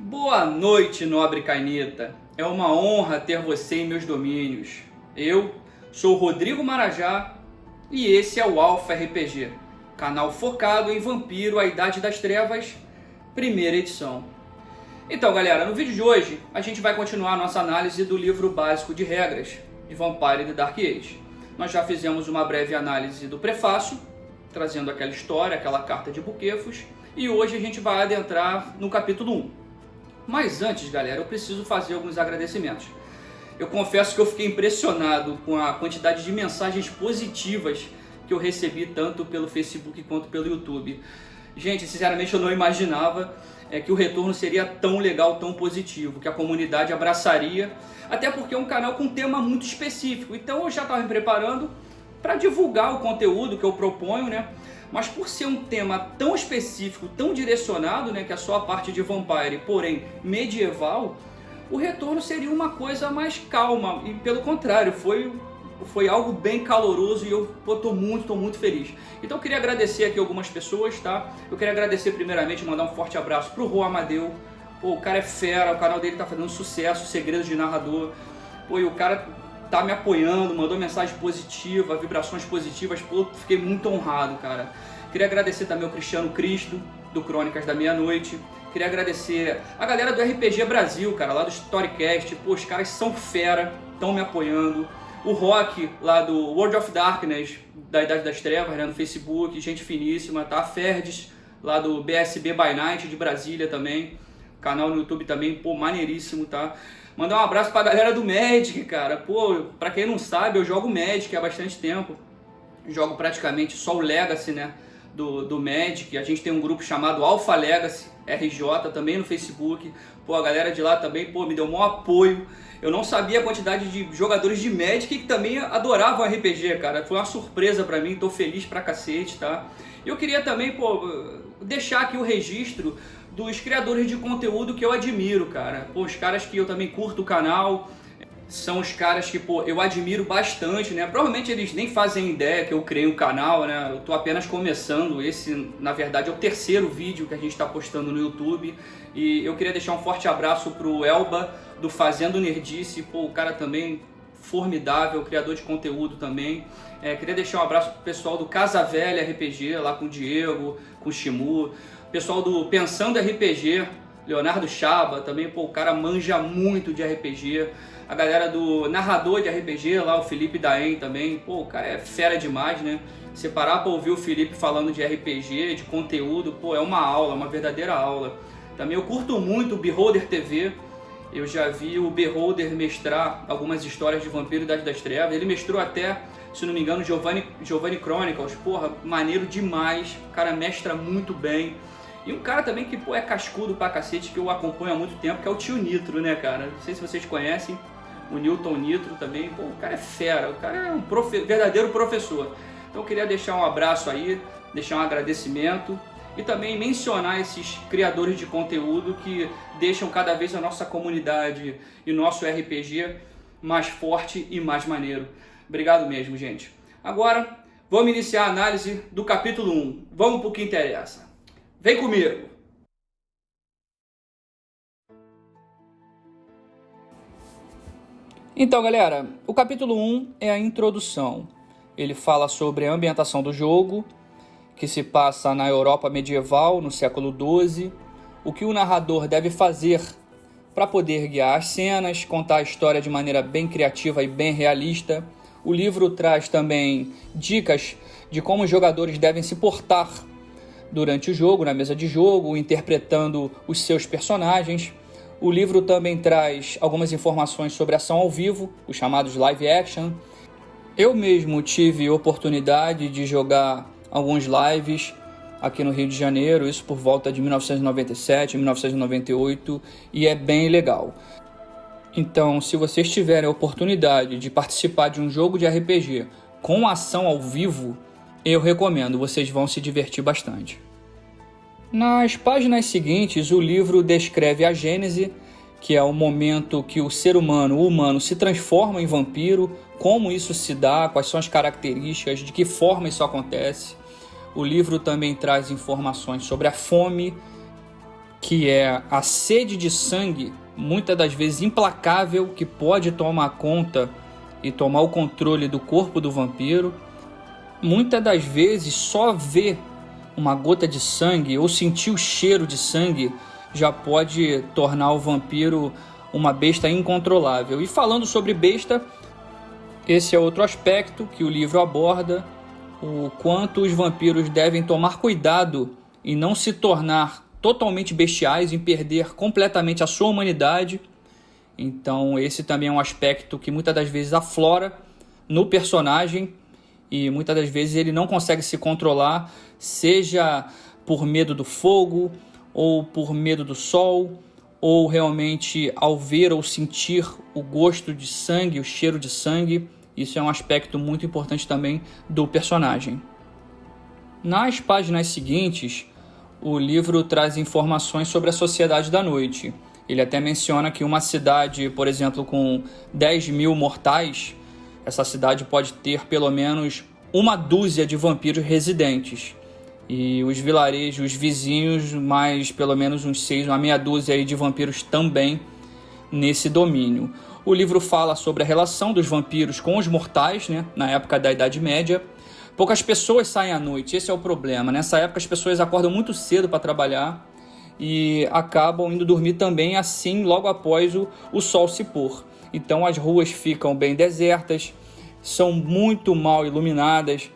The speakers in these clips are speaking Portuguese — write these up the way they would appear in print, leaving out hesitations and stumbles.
Boa noite, nobre Cainita. É uma honra ter você em meus domínios. Eu sou Rodrigo Marajá e esse é o Alpha RPG, canal focado em Vampiro, a Idade das Trevas, primeira edição. Então, galera, no vídeo de hoje a gente vai continuar a nossa análise do livro básico de regras de Vampire the Dark Age. Nós já fizemos uma breve análise do prefácio, trazendo aquela história, aquela carta de Buquefos, e hoje a gente vai adentrar no capítulo 1. Mas antes, galera, eu preciso fazer alguns agradecimentos. Eu confesso que eu fiquei impressionado com a quantidade de mensagens positivas que eu recebi tanto pelo Facebook quanto pelo YouTube. Gente, sinceramente eu não imaginava que o retorno seria tão legal, tão positivo, que a comunidade abraçaria, até porque é um canal com um tema muito específico. Então eu já estava me preparando para divulgar o conteúdo que eu proponho, né? Mas por ser um tema tão específico, tão direcionado, né, que é só a parte de Vampire, porém medieval, o retorno seria uma coisa mais calma. E pelo contrário, foi algo bem caloroso e eu tô muito feliz. Então eu queria agradecer aqui algumas pessoas, tá? Eu queria agradecer primeiramente, mandar um forte abraço pro Rô Amadeu. Pô, o cara é fera, o canal dele tá fazendo sucesso, Segredos de Narrador. Pô, e o cara tá me apoiando, mandou mensagem positiva, vibrações positivas, pô, fiquei muito honrado, cara. Queria agradecer também ao Cristiano Cristo, do Crônicas da Meia-Noite. Queria agradecer a galera do RPG Brasil, cara, lá do Storycast. Pô, os caras são fera, estão me apoiando. O Rock, lá do World of Darkness, da Idade das Trevas, né, no Facebook, gente finíssima, tá? A Ferdes, lá do BSB by Night, de Brasília também. Canal no YouTube também, pô, maneiríssimo, tá? Mandar um abraço pra galera do Magic, cara. Pô, pra quem não sabe, eu jogo Magic há bastante tempo. Jogo praticamente só o Legacy, né, do Magic. A gente tem um grupo chamado Alpha Legacy RJ também no Facebook. Pô, a galera de lá também, pô, me deu um maior apoio. Eu não sabia a quantidade de jogadores de Magic que também adoravam RPG, cara. Foi uma surpresa pra mim, tô feliz pra cacete, tá? Eu queria também, pô, deixar aqui o registro dos criadores de conteúdo que eu admiro, cara. Pô, os caras que eu também curto o canal, são os caras que, pô, eu admiro bastante, né? Provavelmente eles nem fazem ideia que eu criei o canal, né? Eu tô apenas começando, esse, na verdade, é o terceiro vídeo que a gente tá postando no YouTube. E eu queria deixar um forte abraço pro Elba, do Fazendo Nerdice, pô, o cara também formidável, criador de conteúdo também. Queria deixar um abraço pro pessoal do Casa Velha RPG, lá com o Diego, com o Shimu. Pessoal do Pensando RPG, Leonardo Chaba, também, pô, o cara manja muito de RPG. A galera do Narrador de RPG, lá o Felipe Daen também, pô, o cara é fera demais, né? Se parar pra ouvir o Felipe falando de RPG, de conteúdo, pô, é uma aula, uma verdadeira aula. Também eu curto muito o Beholder TV. Eu já vi o Beholder mestrar algumas histórias de Vampiro e Idade das Trevas. Ele mestrou até, se não me engano, Giovanni Chronicles. Porra, maneiro demais. O cara mestra muito bem. E um cara também que, pô, é cascudo pra cacete, que eu acompanho há muito tempo, que é o Tio Nitro, né, cara? Não sei se vocês conhecem o Newton Nitro também. Pô, o cara é fera. O cara é um verdadeiro professor. Então eu queria deixar um abraço aí, deixar um agradecimento. E também mencionar esses criadores de conteúdo que deixam cada vez a nossa comunidade e nosso RPG mais forte e mais maneiro. Obrigado mesmo, gente. Agora, vamos iniciar a análise do capítulo 1. Vamos para o que interessa. Vem comigo! Então, galera, o capítulo 1 é a introdução. Ele fala sobre a ambientação do jogo, que se passa na Europa medieval, no século XII, o que o narrador deve fazer para poder guiar as cenas, contar a história de maneira bem criativa e bem realista. O livro traz também dicas de como os jogadores devem se portar durante o jogo, na mesa de jogo, interpretando os seus personagens. O livro também traz algumas informações sobre ação ao vivo, os chamados live action. Eu mesmo tive oportunidade de jogar alguns lives aqui no Rio de Janeiro, isso por volta de 1997, 1998, e é bem legal. Então, se vocês tiverem a oportunidade de participar de um jogo de RPG com ação ao vivo, eu recomendo, vocês vão se divertir bastante. Nas páginas seguintes, o livro descreve a gênese, que é o momento que o ser humano, o humano, se transforma em vampiro, como isso se dá, quais são as características, de que forma isso acontece. O livro também traz informações sobre a fome, que é a sede de sangue, muitas das vezes implacável, que pode tomar conta e tomar o controle do corpo do vampiro. Muitas das vezes só ver uma gota de sangue ou sentir o cheiro de sangue já pode tornar o vampiro uma besta incontrolável. E falando sobre besta, esse é outro aspecto que o livro aborda, o quanto os vampiros devem tomar cuidado em não se tornar totalmente bestiais, em perder completamente a sua humanidade. Então esse também é um aspecto que muitas das vezes aflora no personagem e muitas das vezes ele não consegue se controlar, seja por medo do fogo, ou por medo do sol, ou realmente ao ver ou sentir o gosto de sangue, o cheiro de sangue. Isso é um aspecto muito importante também do personagem. Nas páginas seguintes, o livro traz informações sobre a Sociedade da Noite. Ele até menciona que uma cidade, por exemplo, com 10 mil mortais, essa cidade pode ter pelo menos uma dúzia de vampiros residentes. E os vilarejos, os vizinhos, mais pelo menos uns 6, uma meia dúzia aí de vampiros também nesse domínio. O livro fala sobre a relação dos vampiros com os mortais, né, na época da Idade Média. Poucas pessoas saem à noite, esse é o problema. Nessa época as pessoas acordam muito cedo para trabalhar e acabam indo dormir também assim logo após o sol se pôr. Então as ruas ficam bem desertas, são muito mal iluminadas.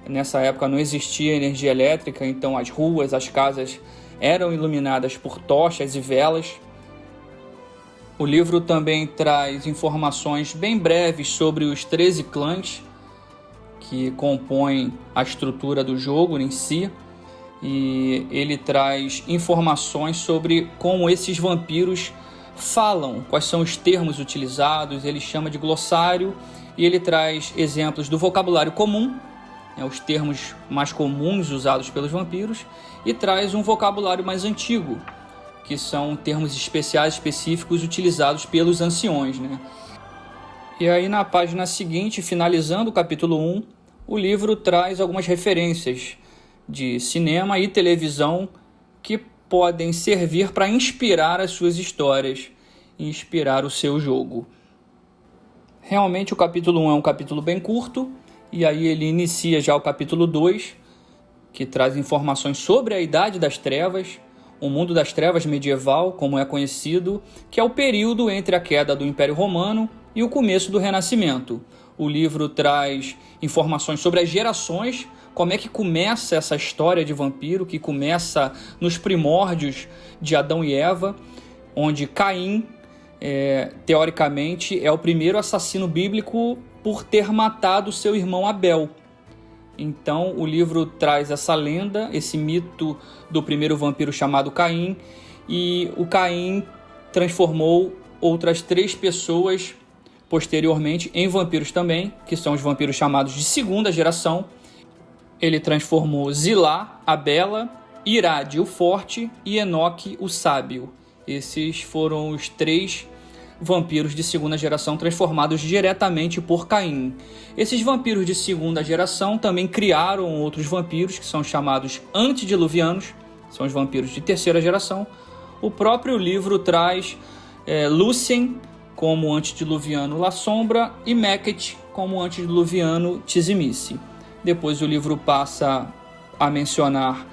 Nessa época não existia energia elétrica, então as ruas, as casas eram iluminadas por tochas e velas. O livro também traz informações bem breves sobre os 13 clãs que compõem a estrutura do jogo em si. E ele traz informações sobre como esses vampiros falam, quais são os termos utilizados, ele chama de glossário, e ele traz exemplos do vocabulário comum, os termos mais comuns usados pelos vampiros, e traz um vocabulário mais antigo, que são termos especiais, específicos, utilizados pelos anciões, né? E aí na página seguinte, finalizando o capítulo 1, o livro traz algumas referências de cinema e televisão que podem servir para inspirar as suas histórias e inspirar o seu jogo. Realmente o capítulo 1 é um capítulo bem curto, e aí ele inicia já o capítulo 2, que traz informações sobre a Idade das Trevas, o mundo das trevas medieval, como é conhecido, que é o período entre a queda do Império Romano e o começo do Renascimento. O livro traz informações sobre as gerações, como é que começa essa história de vampiro, que começa nos primórdios de Adão e Eva, onde Caim, teoricamente, é o primeiro assassino bíblico por ter matado seu irmão Abel. Então o livro traz essa lenda, esse mito do primeiro vampiro chamado Caim, e o Caim transformou outras 3 pessoas posteriormente em vampiros também, que são os vampiros chamados de segunda geração. Ele transformou Zilá, a Bela, Irade, o Forte, e Enoque, o Sábio. Esses foram os 3 vampiros de segunda geração transformados diretamente por Caim. Esses vampiros de segunda geração também criaram outros vampiros que são chamados antediluvianos, são os vampiros de terceira geração. O próprio livro traz Lúthien como antediluviano La Sombra e Meket como antediluviano Tzimice. Depois o livro passa a mencionar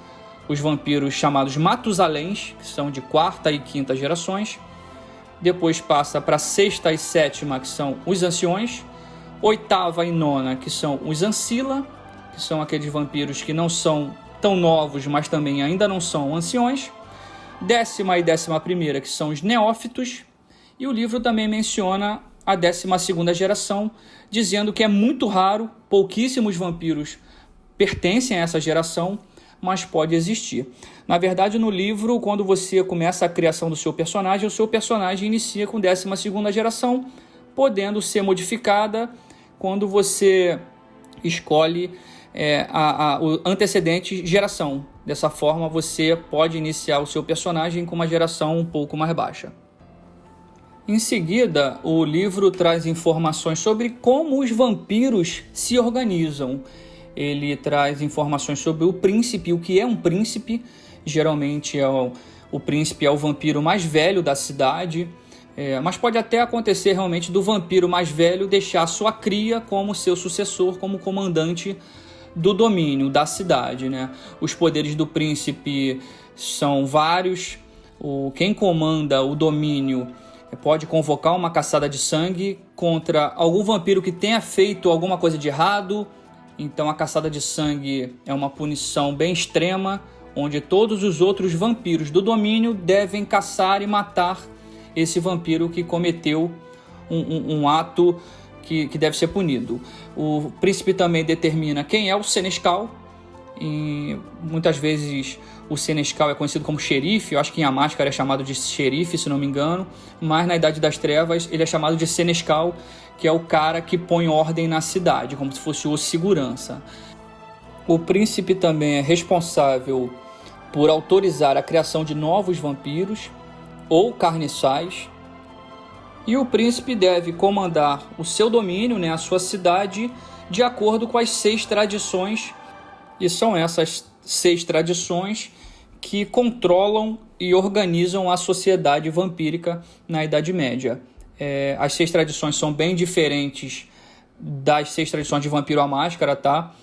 os vampiros chamados Matusaléns, que são de quarta e quinta gerações. Depois passa para a sexta e sétima, que são os anciões. Oitava e nona, que são os Ancila, que são aqueles vampiros que não são tão novos, mas também ainda não são anciões. Décima e 11ª, que são os Neófitos. E o livro também menciona a 12ª geração, dizendo que é muito raro, pouquíssimos vampiros pertencem a essa geração, mas pode existir. Na verdade, no livro, quando você começa a criação do seu personagem, o seu personagem inicia com 12ª geração, podendo ser modificada quando você escolhe o antecedente geração. Dessa forma, você pode iniciar o seu personagem com uma geração um pouco mais baixa. Em seguida, o livro traz informações sobre como os vampiros se organizam. Ele traz informações sobre o príncipe, o que é um príncipe. Geralmente é o príncipe é o vampiro mais velho da cidade, mas pode até acontecer realmente do vampiro mais velho deixar sua cria como seu sucessor, como comandante do domínio da cidade, né? Os poderes do príncipe são vários. Quem comanda o domínio pode convocar uma caçada de sangue contra algum vampiro que tenha feito alguma coisa de errado. Então a caçada de sangue é uma punição bem extrema, onde todos os outros vampiros do domínio devem caçar e matar esse vampiro que cometeu um ato que deve ser punido. O príncipe também determina quem é o senescal, e muitas vezes o senescal é conhecido como xerife. Eu acho que em A Máscara é chamado de xerife, se não me engano, mas na Idade das Trevas ele é chamado de senescal, que é o cara que põe ordem na cidade, como se fosse o segurança. O príncipe também é responsável por autorizar a criação de novos vampiros ou carniçais, e o príncipe deve comandar o seu domínio, né, a sua cidade, de acordo com as 6 tradições, e são essas 6 tradições que controlam e organizam a sociedade vampírica na Idade Média. As 6 tradições são bem diferentes das 6 tradições de Vampiro à Máscara, tá?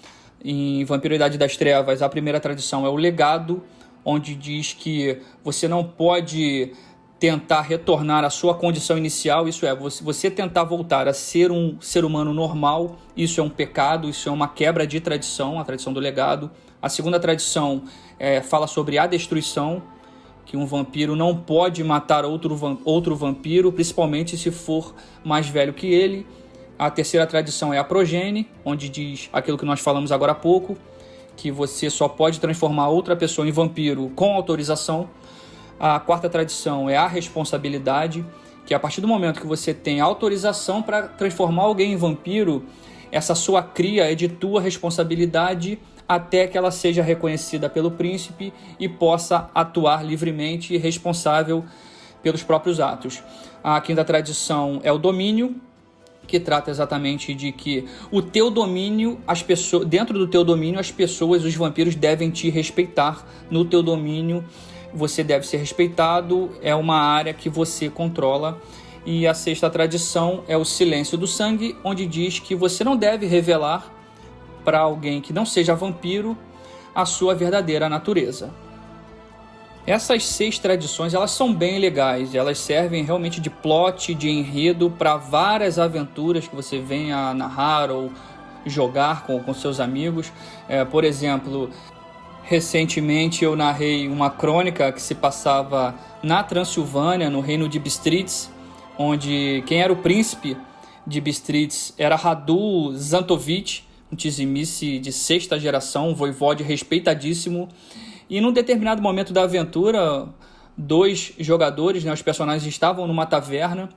Em Vampiro à Idade das Trevas, a primeira tradição é o legado, onde diz que você não pode tentar retornar à sua condição inicial, isso é, você tentar voltar a ser um ser humano normal, isso é um pecado, isso é uma quebra de tradição, a tradição do legado. A segunda tradição fala sobre a destruição, que um vampiro não pode matar outro vampiro, principalmente se for mais velho que ele. A terceira tradição é a progenie, onde diz aquilo que nós falamos agora há pouco, que você só pode transformar outra pessoa em vampiro com autorização. A quarta tradição é a responsabilidade, que a partir do momento que você tem autorização para transformar alguém em vampiro, essa sua cria é de tua responsabilidade até que ela seja reconhecida pelo príncipe e possa atuar livremente e responsável pelos próprios atos. A quinta tradição é o domínio, que trata exatamente de que o teu domínio, dentro do teu domínio, as pessoas, os vampiros devem te respeitar. No teu domínio você deve ser respeitado, é uma área que você controla. E a sexta tradição é o silêncio do sangue, onde diz que você não deve revelar para alguém que não seja vampiro a sua verdadeira natureza. Essas 6 tradições, elas são bem legais, elas servem realmente de plot, de enredo para várias aventuras que você venha a narrar ou jogar com seus amigos. Por exemplo, recentemente eu narrei uma crônica que se passava na Transilvânia, no reino de Bistritz, onde quem era o príncipe de Bistritz era Radu Zantovich, um tizimice de 6ª geração, um voivode respeitadíssimo. E num determinado momento da aventura, 2 jogadores, os personagens estavam numa taverna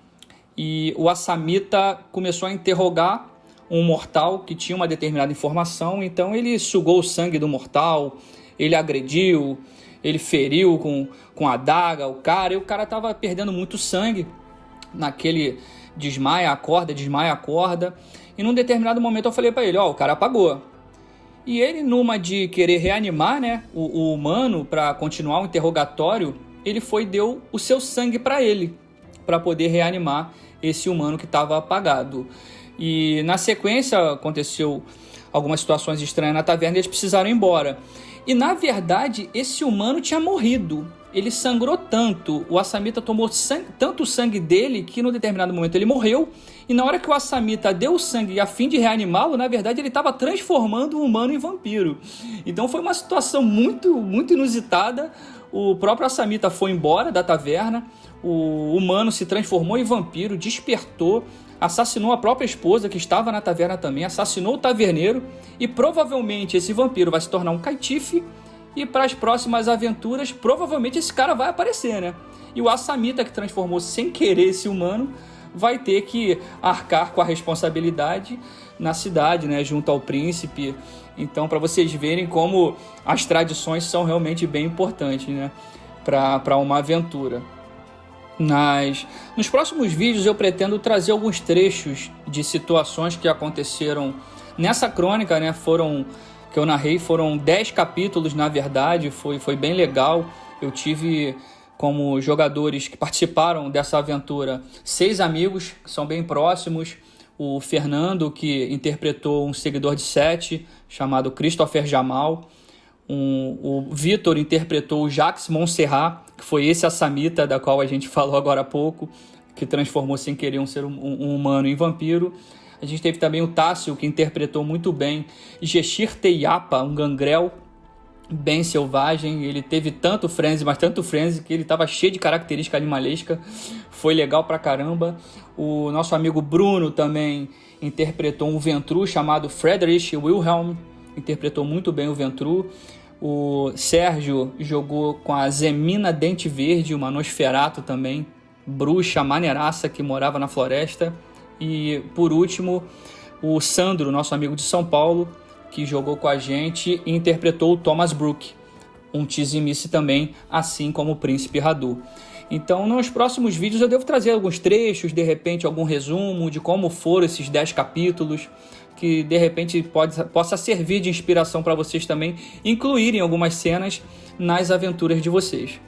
e o Assamita começou a interrogar um mortal que tinha uma determinada informação. Então ele sugou o sangue do mortal, ele agrediu, ele feriu com a adaga o cara, e o cara estava perdendo muito sangue. Naquele desmaia, acorda. E num determinado momento eu falei para ele, o cara apagou. E ele, numa de querer reanimar, né, o humano para continuar o interrogatório, ele foi e deu o seu sangue para ele, para poder reanimar esse humano que estava apagado. E na sequência aconteceu algumas situações estranhas na taverna e eles precisaram ir embora. E na verdade esse humano tinha morrido. Ele sangrou tanto, o Assamita tomou tanto sangue dele que no determinado momento ele morreu. E na hora que o Assamita deu o sangue a fim de reanimá-lo, na verdade ele estava transformando o humano em vampiro. Então foi uma situação muito, muito inusitada. O próprio Assamita foi embora da taverna, o humano se transformou em vampiro, despertou, assassinou a própria esposa que estava na taverna também, assassinou o taverneiro, e provavelmente esse vampiro vai se tornar um caitife. E para as próximas aventuras, provavelmente esse cara vai aparecer, né? E o Assamita, que transformou sem querer esse humano, vai ter que arcar com a responsabilidade na cidade, né? Junto ao príncipe. Então, para vocês verem como as tradições são realmente bem importantes, né? Para uma aventura. Nos próximos vídeos eu pretendo trazer alguns trechos de situações que aconteceram nessa crônica, né? Que eu narrei, foram 10 capítulos, na verdade, foi bem legal. Eu tive como jogadores que participaram dessa aventura 6 amigos, que são bem próximos. O Fernando, que interpretou um seguidor de Sete, chamado Christopher Jamal. O Vitor interpretou o Jacques Montserrat, que foi esse assamita da qual a gente falou agora há pouco, que transformou sem querer um ser humano em vampiro. A gente teve também o Tássio, que interpretou muito bem Geshir Teyapa, um gangrel bem selvagem. Ele teve tanto frenzy, mas tanto frenzy, que ele estava cheio de característica animalesca. Foi legal pra caramba. O nosso amigo Bruno também interpretou um Ventru chamado Friedrich Wilhelm. Interpretou muito bem o Ventru. O Sérgio jogou com a Zemina Dente Verde, uma Nosferatu também, bruxa maneiraça que morava na floresta. E por último, o Sandro, nosso amigo de São Paulo, que jogou com a gente e interpretou o Thomas Brook, um Tizimice também, assim como o Príncipe Radu. Então, nos próximos vídeos eu devo trazer alguns trechos, de repente algum resumo de como foram esses 10 capítulos, que de repente possa servir de inspiração para vocês também incluírem algumas cenas nas aventuras de vocês.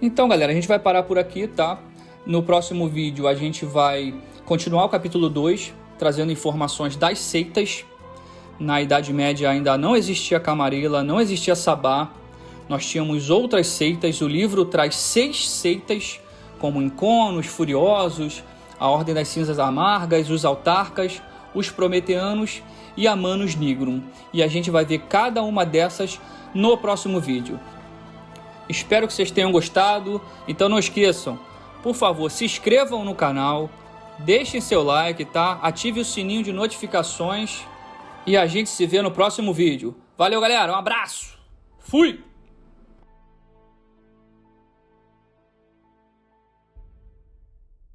Então, galera, a gente vai parar por aqui, tá? No próximo vídeo a gente vai continuar o capítulo 2, trazendo informações das seitas. Na Idade Média ainda não existia Camarilla, não existia Sabá. Nós tínhamos outras seitas. O livro traz 6 seitas, como Inconos, Furiosos, a Ordem das Cinzas Amargas, os Autarcas, os Prometeanos e a Manus Nigrum. E a gente vai ver cada uma dessas no próximo vídeo. Espero que vocês tenham gostado. Então não esqueçam, por favor, se inscrevam no canal, deixem seu like, tá? Ative o sininho de notificações e a gente se vê no próximo vídeo. Valeu, galera, um abraço, fui!